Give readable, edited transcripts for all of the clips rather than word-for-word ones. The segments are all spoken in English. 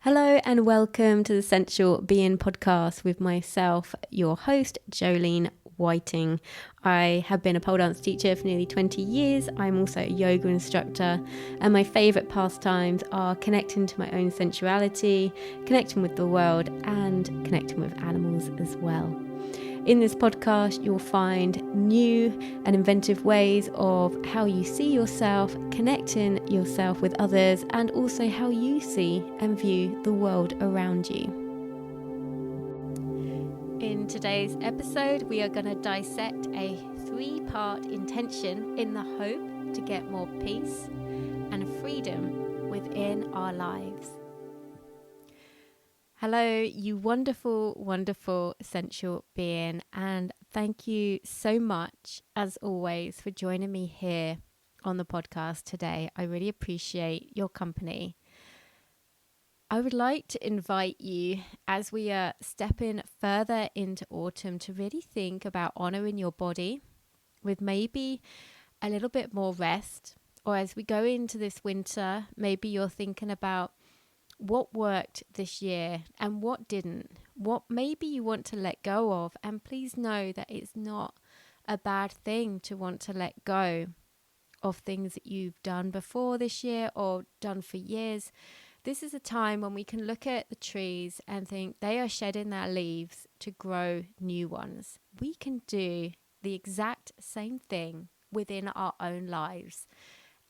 Hello and welcome to the Sensual Being podcast with myself, your host, Jolene Whiting. I have been a pole dance teacher for nearly 20 years. I'm also a yoga instructor, and my favourite pastimes are connecting to my own sensuality, connecting with the world, and connecting with animals as well. In this podcast, you'll find new and inventive ways of how you see yourself, connecting yourself with others, and also how you see and view the world around you. In today's episode, we are going to dissect a 3-part intention in the hope to get more peace and freedom within our lives. Hello, you wonderful, wonderful sensual being, and thank you so much, as always, for joining me here on the podcast today. I really appreciate your company. I would like to invite you, as we are stepping further into autumn, to really think about honouring your body with maybe a little bit more rest, or as we go into this winter, maybe you're thinking about what worked this year and what didn't, what maybe you want to let go of. And please know that it's not a bad thing to want to let go of things that you've done before this year or done for years. This is a time when we can look at the trees and think they are shedding their leaves to grow new ones. We can do the exact same thing within our own lives.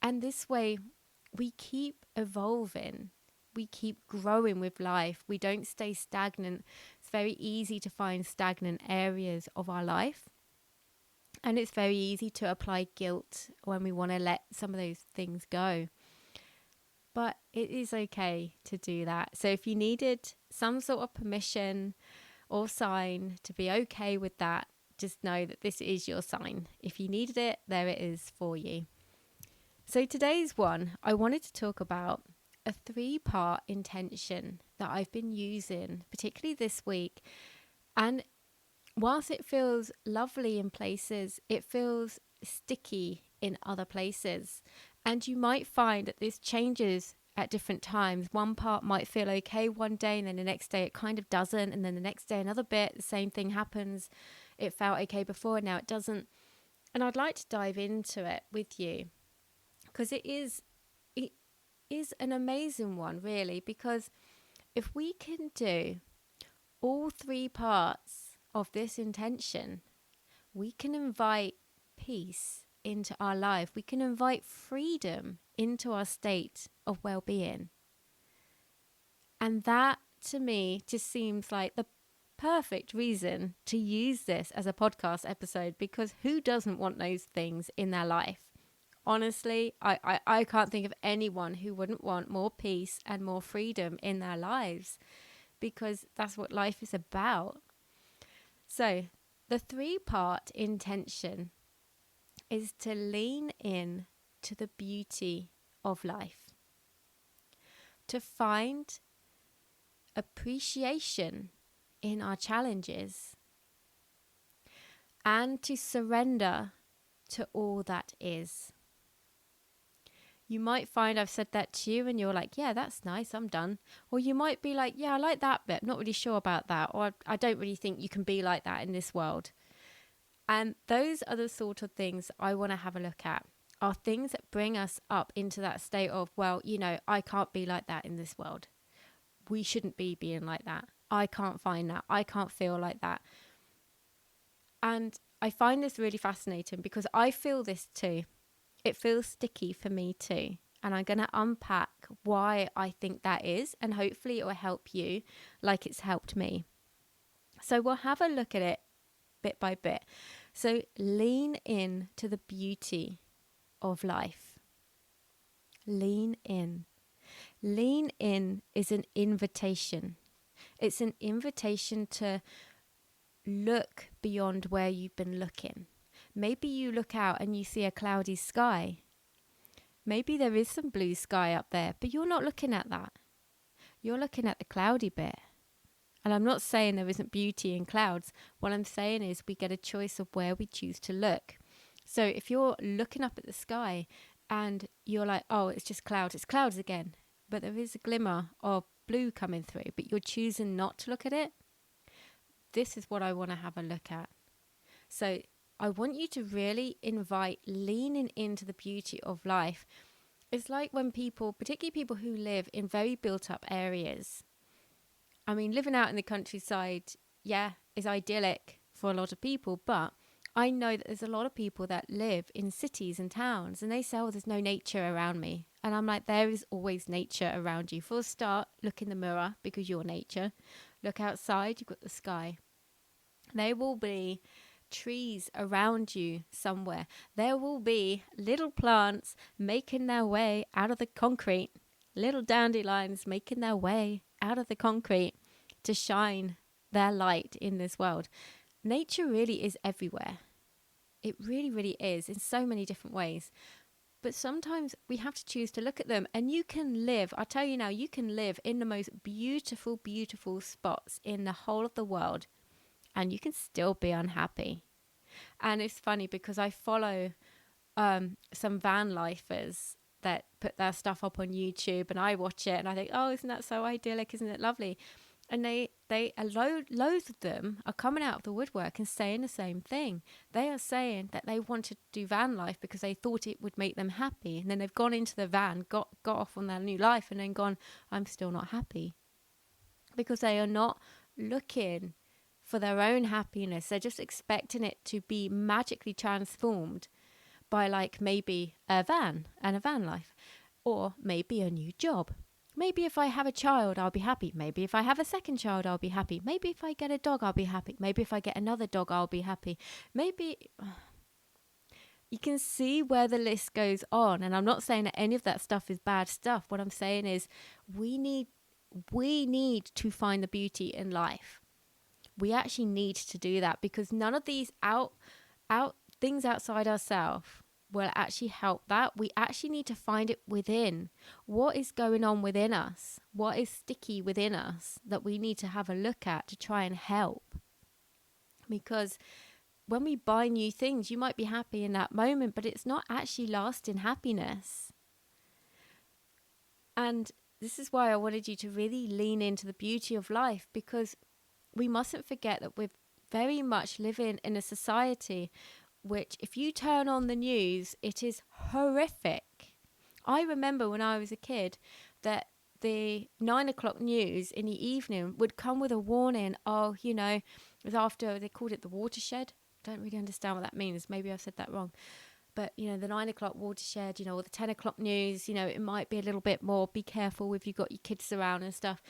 And this way we keep evolving. We keep growing with life. We don't stay stagnant. It's very easy to find stagnant areas of our life. And it's very easy to apply guilt when we want to let some of those things go. But it is okay to do that. So if you needed some sort of permission or sign to be okay with that, just know that this is your sign. If you needed it, there it is for you. So today's one, I wanted to talk about a 3-part intention that I've been using, particularly this week. And whilst it feels lovely in places, it feels sticky in other places. And you might find that this changes at different times. One part might feel okay one day, and then the next day it kind of doesn't. And then the next day another bit, the same thing happens. It felt okay before, and now it doesn't. And I'd like to dive into it with you, because it is an amazing one, really, because if we can do all 3 parts of this intention, we can invite peace into our life. We can invite freedom into our state of well-being. And that, to me, just seems like the perfect reason to use this as a podcast episode, because who doesn't want those things in their life? Honestly, I can't think of anyone who wouldn't want more peace and more freedom in their lives, because that's what life is about. So the 3-part intention is to lean in to the beauty of life, to find appreciation in our challenges, and to surrender to all that is. You might find I've said that to you and you're like, yeah, that's nice, I'm done. Or you might be like, yeah, I like that bit, not really sure about that. Or I don't really think you can be like that in this world. And those are the sort of things I want to have a look at, are things that bring us up into that state of, well, I can't be like that in this world. We shouldn't be being like that. I can't find that. I can't feel like that. And I find this really fascinating because I feel this too. It feels sticky for me too. And I'm going to unpack why I think that is. And hopefully it will help you like it's helped me. So we'll have a look at it bit by bit. So lean in to the beauty of life. Lean in. Lean in is an invitation. It's an invitation to look beyond where you've been looking. Maybe you look out and you see a cloudy sky. Maybe there is some blue sky up there, but you're not looking at that. You're looking at the cloudy bit. And I'm not saying there isn't beauty in clouds. What I'm saying is we get a choice of where we choose to look. So if you're looking up at the sky and you're like, oh, it's just clouds, it's clouds again. but there is a glimmer of blue coming through, but you're choosing not to look at it. This is what I want to have a look at. So I want you to really invite leaning into the beauty of life. It's like when people, particularly people who live in very built up areas. I mean, living out in the countryside, is idyllic for a lot of people, but I know that there's a lot of people that live in cities and towns and they say, oh, there's no nature around me. And I'm like, there is always nature around you. For a start, look in the mirror because you're nature. Look outside, you've got the sky. There will be trees around you somewhere. There will be little plants making their way out of the concrete, little dandelions making their way out of the concrete to shine their light in this world. Nature really is everywhere. It really, really is in so many different ways. But sometimes we have to choose to look at them. And you can live, I tell you now, you can live in the most beautiful, beautiful spots in the whole of the world, and you can still be unhappy. And it's funny because I follow some van lifers that put their stuff up on YouTube, and I watch it and I think, oh, isn't that so idyllic? Isn't it lovely? And loads of them are coming out of the woodwork and saying the same thing. They are saying that they wanted to do van life because they thought it would make them happy. And then they've gone into the van, got off on their new life, and then gone, I'm still not happy. Because they are not looking for their own happiness. They're just expecting it to be magically transformed by like maybe a van and a van life, or maybe a new job. Maybe if I have a child, I'll be happy. Maybe if I have a second child, I'll be happy. Maybe if I get a dog, I'll be happy. Maybe if I get another dog, I'll be happy. Maybe you can see where the list goes on. And I'm not saying that any of that stuff is bad stuff. What I'm saying is we need to find the beauty in life. We actually need to do that, because none of these out things outside ourselves will actually help that. We actually need to find it within. What is going on within us? What is sticky within us that we need to have a look at to try and help? Because when we buy new things, you might be happy in that moment, but it's not actually lasting happiness. And this is why I wanted you to really lean into the beauty of life, because we mustn't forget that we're very much living in a society which, if you turn on the news, it is horrific. I remember when I was a kid that the 9 o'clock news in the evening would come with a warning. Oh, it was after, they called it the watershed. Don't really understand what that means. Maybe I've said that wrong. But, the 9 o'clock watershed, or the 10 o'clock news, it might be a little bit more, be careful if you've got your kids around and stuff.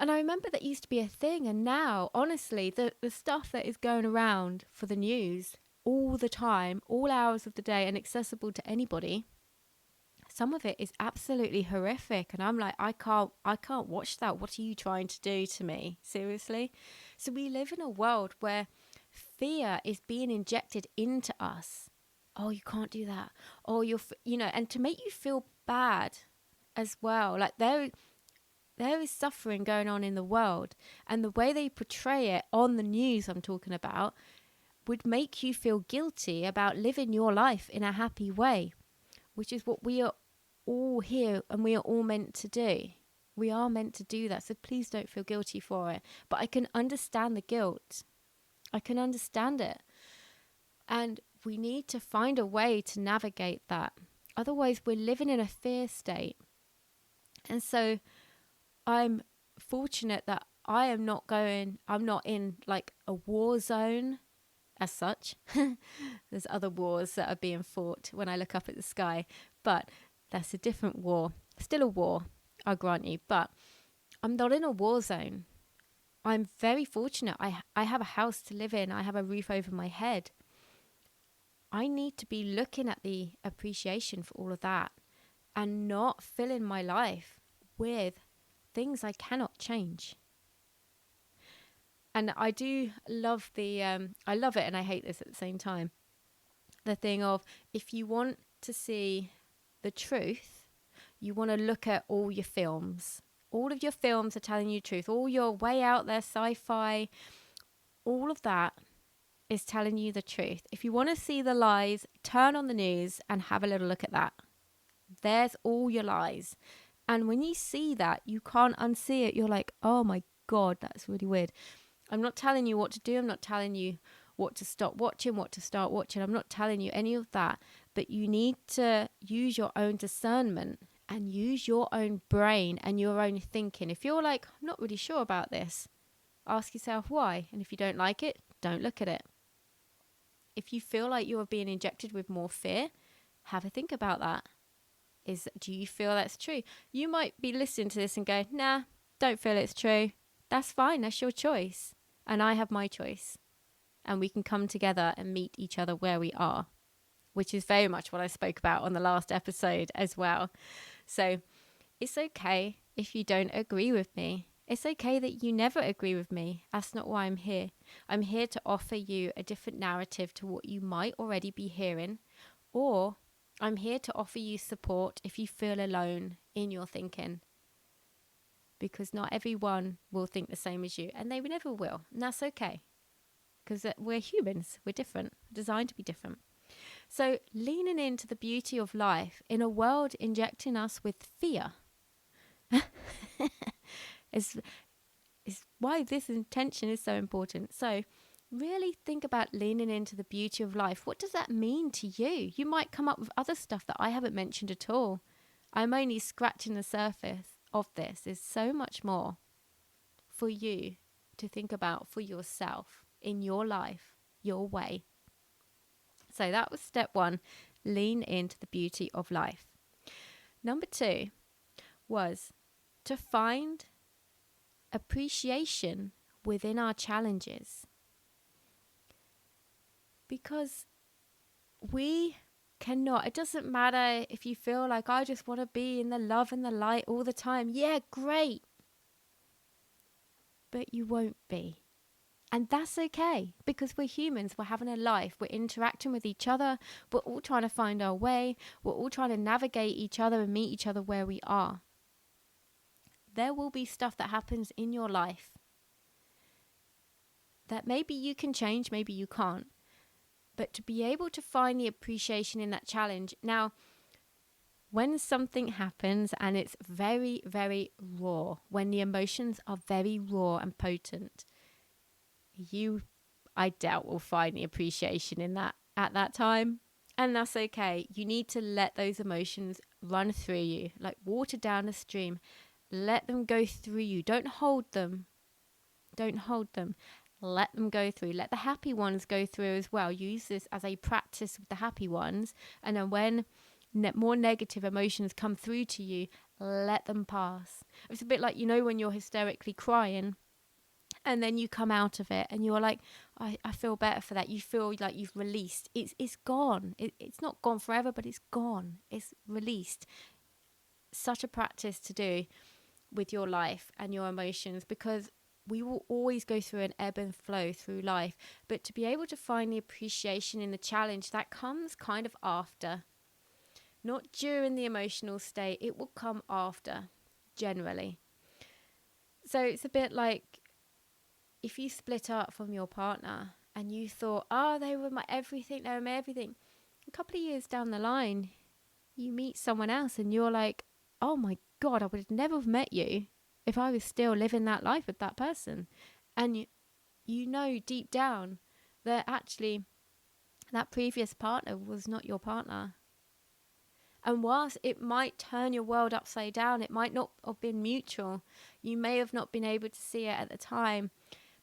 And I remember that used to be a thing. And now, honestly, the stuff that is going around for the news all the time, all hours of the day, and accessible to anybody, some of it is absolutely horrific. And I'm like, I can't watch that. What are you trying to do to me? Seriously? So we live in a world where fear is being injected into us. Oh, you can't do that. Oh, and to make you feel bad as well. Like there is suffering going on in the world, and the way they portray it on the news I'm talking about would make you feel guilty about living your life in a happy way, which is what we are all here and we are all meant to do. We are meant to do that, so please don't feel guilty for it. But I can understand the guilt. I can understand it. And we need to find a way to navigate that. Otherwise, we're living in a fear state. And so I'm fortunate that I'm not in like a war zone as such. There's other wars that are being fought when I look up at the sky, but that's a different war. Still a war, I grant you, but I'm not in a war zone. I'm very fortunate. I have a house to live in. I have a roof over my head. I need to be looking at the appreciation for all of that and not filling my life with things I cannot change. And I do love I love it and I hate this at the same time. The thing of, if you want to see the truth, you want to look at all your films. All of your films are telling you the truth. All your way out there sci-fi, all of that is telling you the truth. If you want to see the lies, turn on the news and have a little look at that. There's all your lies. And when you see that, you can't unsee it. You're like, oh my God, that's really weird. I'm not telling you what to do. I'm not telling you what to stop watching, what to start watching. I'm not telling you any of that. But you need to use your own discernment and use your own brain and your own thinking. If you're like, I'm not really sure about this, ask yourself why. And if you don't like it, don't look at it. If you feel like you are being injected with more fear, have a think about that. Do you feel that's true? You might be listening to this and go, nah, don't feel it's true. That's fine. That's your choice. And I have my choice. And we can come together and meet each other where we are, which is very much what I spoke about on the last episode as well. So it's okay if you don't agree with me. It's okay that you never agree with me. That's not why I'm here. I'm here to offer you a different narrative to what you might already be hearing, or I'm here to offer you support if you feel alone in your thinking. Because not everyone will think the same as you, and they never will. And that's okay. Because we're humans. We're different. We're designed to be different. So leaning into the beauty of life in a world injecting us with fear is why this intention is so important. So really think about leaning into the beauty of life. What does that mean to you? You might come up with other stuff that I haven't mentioned at all. I'm only scratching the surface of this. There's so much more for you to think about for yourself in your life, your way. So that was step 1, lean into the beauty of life. Number 2 was to find appreciation within our challenges. Because we cannot, it doesn't matter if you feel like I just want to be in the love and the light all the time. Yeah, great. But you won't be. And that's okay, because we're humans, we're having a life, we're interacting with each other, we're all trying to find our way, we're all trying to navigate each other and meet each other where we are. There will be stuff that happens in your life that maybe you can change, maybe you can't. But to be able to find the appreciation in that challenge. Now, when something happens and it's very, very raw, when the emotions are very raw and potent, I doubt will find the appreciation in that at that time. And that's okay. You need to let those emotions run through you, like water down a stream. Let them go through you. Don't hold them. Don't hold them. Let them go through. Let the happy ones go through as well. Use this as a practice with the happy ones. And then when more negative emotions come through to you, let them pass. It's a bit like, when you're hysterically crying and then you come out of it and you're like, I feel better for that. You feel like you've released. It's gone. It's not gone forever, but it's gone. It's released. Such a practice to do with your life and your emotions, because we will always go through an ebb and flow through life. But to be able to find the appreciation in the challenge, that comes kind of after. Not during the emotional state. It will come after, generally. So it's a bit like if you split up from your partner and you thought, they were my everything, they were my everything. A couple of years down the line, you meet someone else and you're like, oh my God, I would have never met you if I was still living that life with that person. And you know deep down that actually that previous partner was not your partner. And whilst it might turn your world upside down, it might not have been mutual. You may have not been able to see it at the time.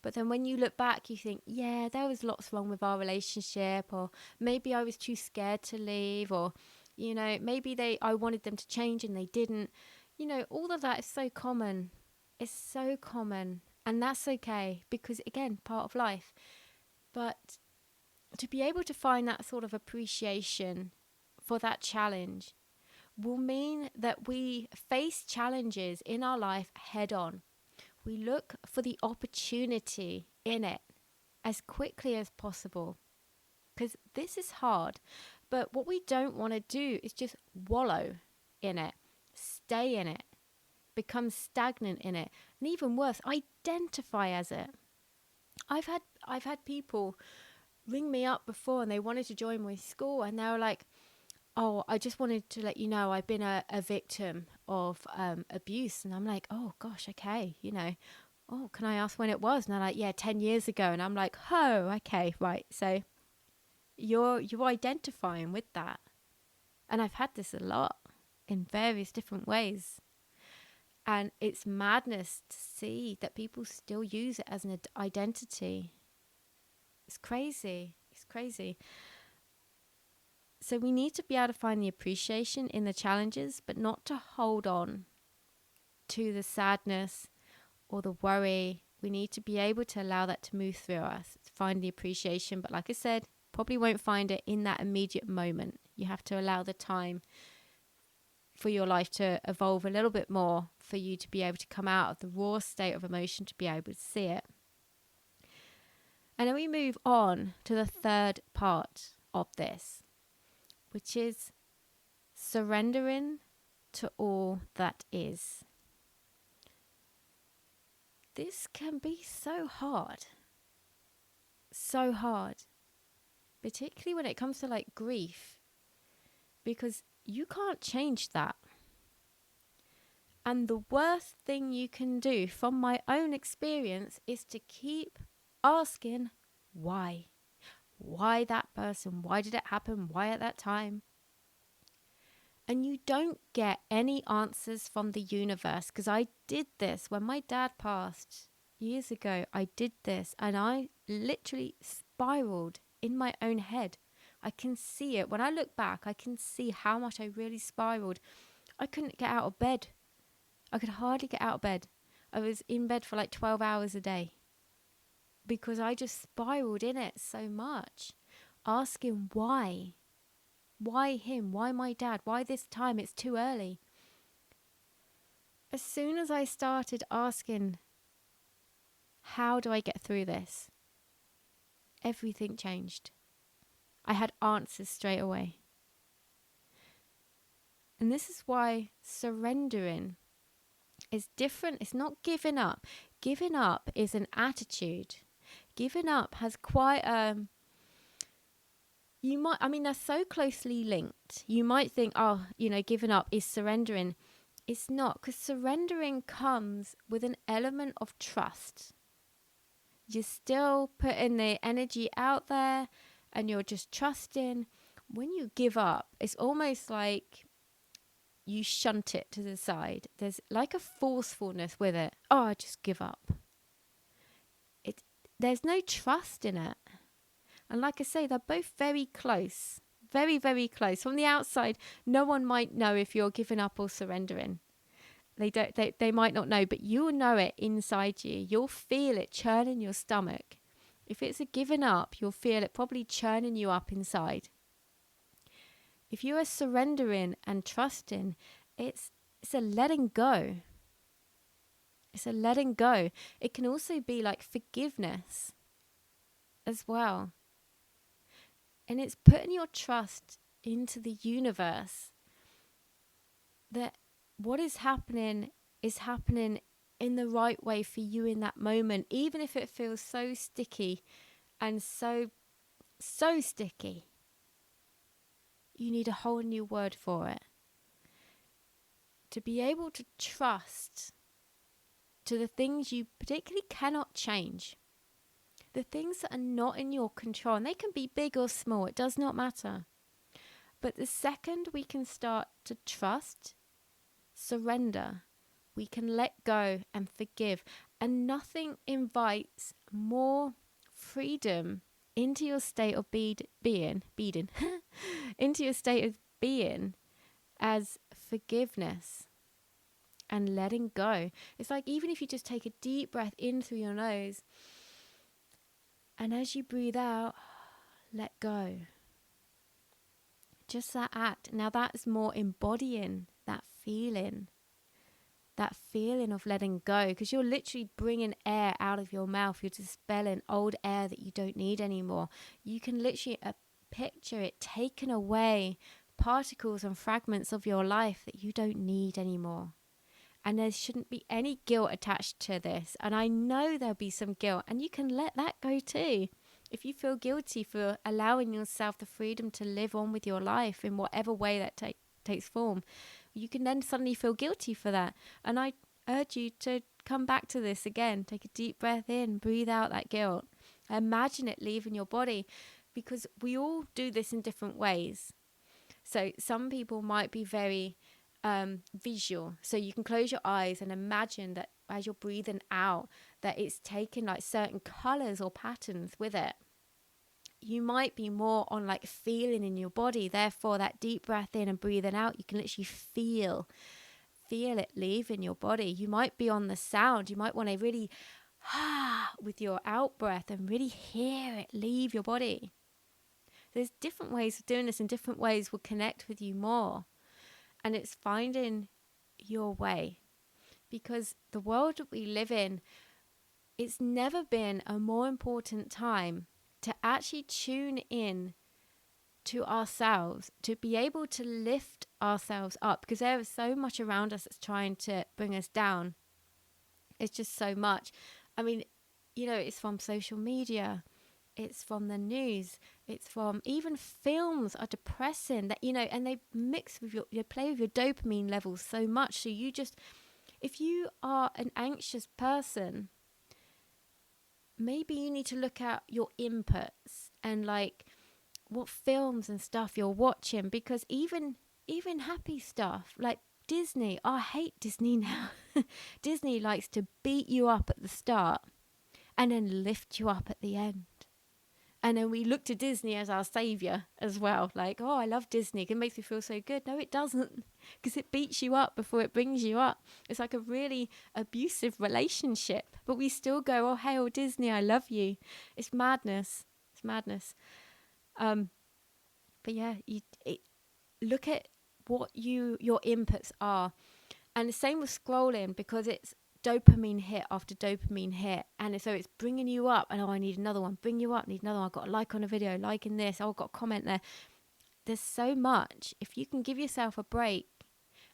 But then when you look back, you think, yeah, there was lots wrong with our relationship, or maybe I was too scared to leave, or, maybe I wanted them to change and they didn't. All of that is so common. It's so common. And that's okay, because again, part of life. But to be able to find that sort of appreciation for that challenge will mean that we face challenges in our life head on. We look for the opportunity in it as quickly as possible, because this is hard. But what we don't want to do is just wallow in it, stay in it, become stagnant in it, and even worse, identify as it. I've had people ring me up before and they wanted to join my school, and they were like, oh, I just wanted to let you know I've been a victim of abuse. And I'm like, oh gosh, okay, oh, can I ask when it was? And they're like, yeah, 10 years ago. And I'm like, oh, okay, right. So you're identifying with that. And I've had this a lot in various different ways. And it's madness to see that people still use it as an identity. It's crazy. It's crazy. So we need to be able to find the appreciation in the challenges, but not to hold on to the sadness or the worry. We need to be able to allow that to move through us, find the appreciation. But like I said, probably won't find it in that immediate moment. You have to allow the time for your life to evolve a little bit more, for you to be able to come out of the raw state of emotion, to be able to see it. And then we move on to the third part of this, which is surrendering to all that is. This can be so hard, particularly when it comes to like grief, because you can't change that. And the worst thing you can do, from my own experience, is to keep asking why. Why that person? Why did it happen? Why at that time? And you don't get any answers from the universe, because I did this when my dad passed years ago. I did this and I literally spiraled in my own head. I can see it. When I look back, I can see how much I really spiraled. I couldn't get out of bed. I could hardly get out of bed. I was in bed for like 12 hours a day because I just spiraled in it so much, asking why. Why him? Why my dad? Why this time? It's too early. As soon as I started asking, how do I get through this? Everything changed. I had answers straight away. And this is why surrendering is different. It's not giving up. Giving up is an attitude. Giving up has quite they're so closely linked. You might think, giving up is surrendering. It's not, because surrendering comes with an element of trust. You're still putting the energy out there and you're just trusting. When you give up, it's almost like you shunt it to the side. There's like a forcefulness with it. Oh, I just give up. There's no trust in it. And like I say, they're both very close. Very, very close. From the outside, no one might know if you're giving up or surrendering. They might not know, but you'll know it inside you. You'll feel it churning your stomach. If it's a giving up, you'll feel it probably churning you up inside. If you are surrendering and trusting, it's a letting go. It's a letting go. It can also be like forgiveness as well. And it's putting your trust into the universe that what is happening in the right way for you in that moment, even if it feels so sticky and so sticky. You need a whole new word for it. To be able to trust to the things you particularly cannot change. The things that are not in your control, and they can be big or small, it does not matter. But the second we can start to trust, surrender, we can let go and forgive. And nothing invites more freedom into your state of being, into your state of being as forgiveness and letting go. It's like, even if you just take a deep breath in through your nose, and as you breathe out, let go. Just that act. Now that is more embodying that feeling of letting go, because you're literally bringing air out of your mouth. You're dispelling old air that you don't need anymore. You can literally picture it taking away particles and fragments of your life that you don't need anymore. And there shouldn't be any guilt attached to this. And I know there'll be some guilt, and you can let that go too. If you feel guilty for allowing yourself the freedom to live on with your life in whatever way that takes form, you can then suddenly feel guilty for that. And I urge you to come back to this again. Take a deep breath in, breathe out that guilt. Imagine it leaving your body, because we all do this in different ways. So some people might be very visual. So you can close your eyes and imagine that as you're breathing out, that it's taking like certain colors or patterns with it. You might be more on like feeling in your body. Therefore, that deep breath in and breathing out, you can literally feel it leaving your body. You might be on the sound. You might want to really with your out breath and really hear it leave your body. There's different ways of doing this, and different ways will connect with you more. And it's finding your way, because the world that we live in, it's never been a more important time to actually tune in to ourselves, to be able to lift ourselves up, because there is so much around us that's trying to bring us down. It's just so much. I mean, it's from social media, it's from the news, it's from even films are depressing, that and they mix with they play with your dopamine levels so much. So if you are an anxious person, maybe you need to look at your inputs and like what films and stuff you're watching, because even happy stuff like Disney, I hate Disney now. Disney likes to beat you up at the start and then lift you up at the end. And then we look to Disney as our savior as well. Like, oh, I love Disney. It makes me feel so good. No, it doesn't, because it beats you up before it brings you up. It's like a really abusive relationship. But we still go, oh, hail Disney, I love you. It's madness. It's madness. But yeah, look at what your inputs are. And the same with scrolling, because it's dopamine hit after dopamine hit, and so it's bringing you up, and I need another one, bring you up, need another one, I've got a like on a video, liking this, I've got a comment there. There's so much. If you can give yourself a break,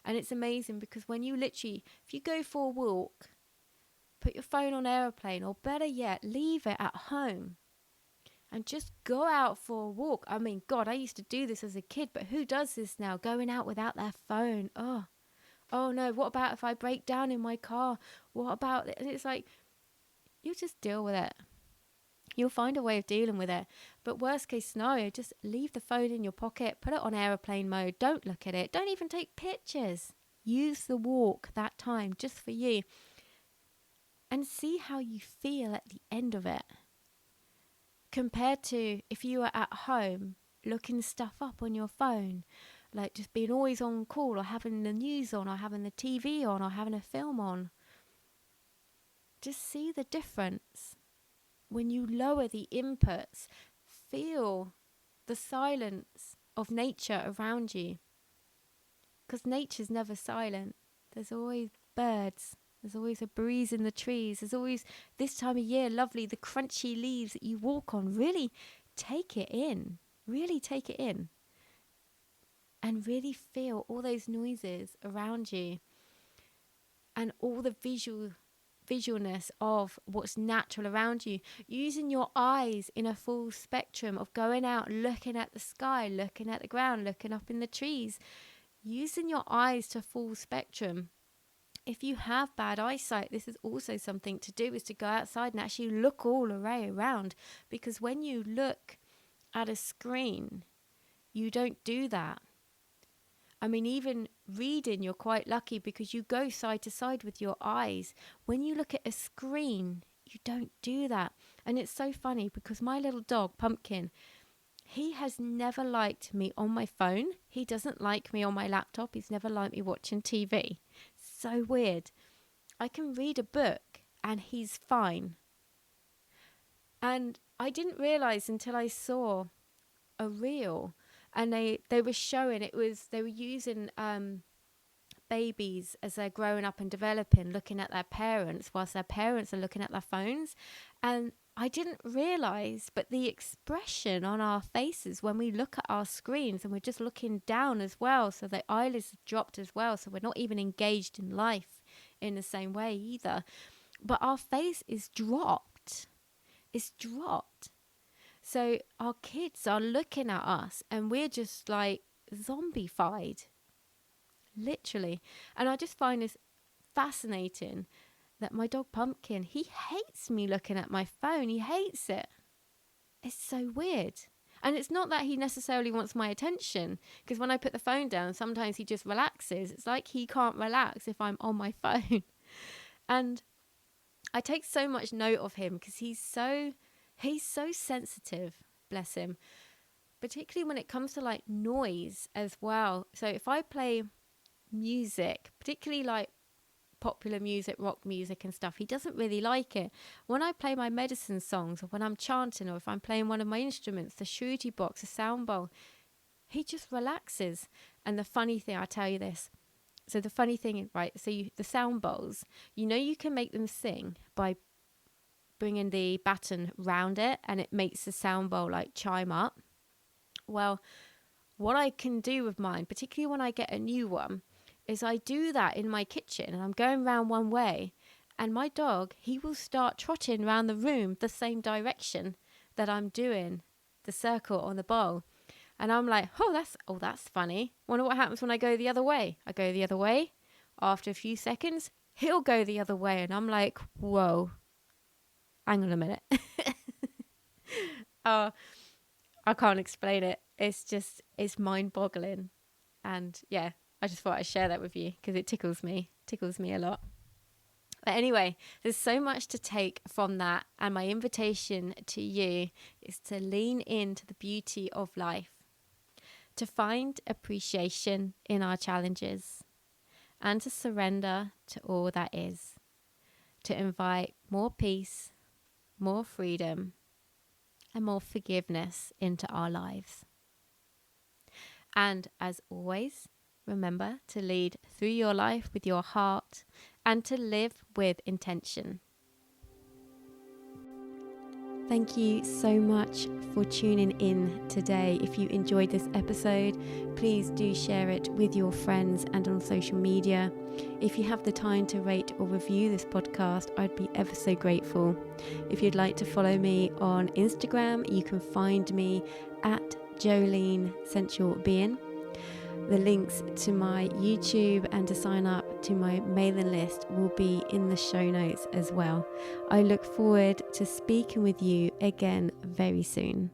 and it's amazing, because when you literally, if you go for a walk, put your phone on airplane, or better yet, leave it at home and just go out for a walk. I mean, God, I used to do this as a kid, but who does this now? Going out without their phone. Oh no, what about if I break down in my car? What about it? And it's like, you just deal with it. You'll find a way of dealing with it. But worst case scenario, just leave the phone in your pocket, put it on airplane mode, don't look at it, don't even take pictures. Use the walk that time just for you, and see how you feel at the end of it. Compared to if you were at home looking stuff up on your phone, like just being always on call, or having the news on, or having the TV on, or having a film on. Just see the difference. When you lower the inputs, feel the silence of nature around you. Because nature's never silent. There's always birds. There's always a breeze in the trees. There's always, this time of year, lovely, the crunchy leaves that you walk on. Really take it in. Really take it in. And really feel all those noises around you, and all the visualness of what's natural around you. Using your eyes in a full spectrum of going out, looking at the sky, looking at the ground, looking up in the trees. Using your eyes to full spectrum. If you have bad eyesight, this is also something to do, is to go outside and actually look all the way around. Because when you look at a screen, you don't do that. I mean, even reading, you're quite lucky because you go side to side with your eyes. When you look at a screen, you don't do that. And it's so funny because my little dog, Pumpkin, he has never liked me on my phone. He doesn't like me on my laptop. He's never liked me watching TV. So weird. I can read a book and he's fine. And I didn't realize until I saw a reel, and they were showing, they were using babies as they're growing up and developing, looking at their parents whilst their parents are looking at their phones. And I didn't realize, but the expression on our faces when we look at our screens, and we're just looking down as well, so the eyelids have dropped as well, so we're not even engaged in life in the same way either, but our face is dropped. It's dropped. So our kids are looking at us and we're just like zombified, literally. And I just find this fascinating that my dog Pumpkin, he hates me looking at my phone. He hates it. It's so weird. And it's not that he necessarily wants my attention, because when I put the phone down, sometimes he just relaxes. It's like he can't relax if I'm on my phone. And I take so much note of him because he's so sensitive, bless him. Particularly when it comes to like noise as well. So if I play music, particularly like popular music, rock music and stuff, he doesn't really like it. When I play my medicine songs, or when I'm chanting, or if I'm playing one of my instruments, the shruti box, the sound bowl, he just relaxes. And the funny thing, I'll tell you this. So the funny thing, right, so the sound bowls, you can make them sing by bringing the baton round it, and it makes the sound bowl like chime up. Well, what I can do with mine, particularly when I get a new one, is I do that in my kitchen and I'm going round one way, and my dog, he will start trotting around the room the same direction that I'm doing the circle on the bowl. And I'm like, that's funny. Wonder what happens when I go the other way. I go the other way. After a few seconds, he'll go the other way. And I'm like, whoa, hang on a minute. I can't explain it. It's mind boggling. And yeah, I just thought I'd share that with you because it tickles me a lot. But anyway, there's so much to take from that. And my invitation to you is to lean into the beauty of life, to find appreciation in our challenges, and to surrender to all that is, to invite more peace, more freedom, and more forgiveness into our lives. And as always, remember to lead through your life with your heart and to live with intention. Thank you so much for tuning in today. If you enjoyed this episode, please do share it with your friends and on social media. If you have the time to rate or review this podcast, I'd be ever so grateful. If you'd like to follow me on Instagram, you can find me at Jolene Sensual Being. The links to my YouTube and to sign up to my mailing list will be in the show notes as well. I look forward to speaking with you again very soon.